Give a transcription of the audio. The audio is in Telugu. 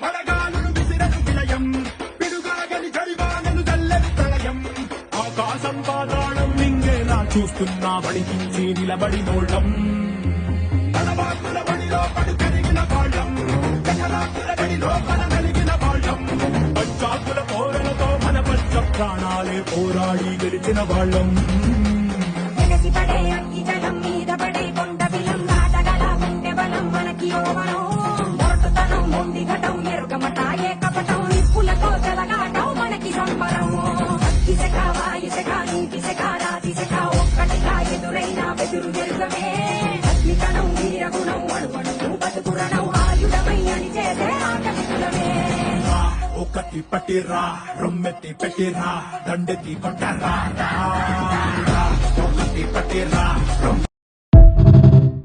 పడగాలును విసిరను విలయం పిడుగాగని చడివానను చల్లెను ప్రళయం ఆకాశం పాతాళం మింగేలా చూస్తున్నా వడికించి నిలబడి నోళ్ళం తడబాకుల బడిలో పడు కరిగిన వాళ్ళం గజరాకుల బడిలో పన కలిగిన వాళ్ళం పంచాకుల పోరలతో మన పంచ ప్రాణాలే పోరాడి గెలిచిన వాళ్ళం ఎగసి పడే అగ్గి జలం మీద పడే కొండ బిలం దాటగల గుండె బలం మనకి ఓవరం మొరటుతనం మొండి ఘటం ఎరుగమట ఏకపటం నిప్పులతో తెలగాటం మనకి సంబరం అగ్గి శక వాయు శక నీటి శక రాతి శక ఒక్కటిగా ఎదురైన బెదురు ఎరుగమే అగ్నికణం వీరగుణం అడుగడుగు బతుకురణం ఆయుధమై అని చేసే ఆకలికులమే ఒకటి పట్టిరా రొమ్మెత్తి పెట్టిరా దండెత్తి కొట్టరా ఒకటి పట్టిరా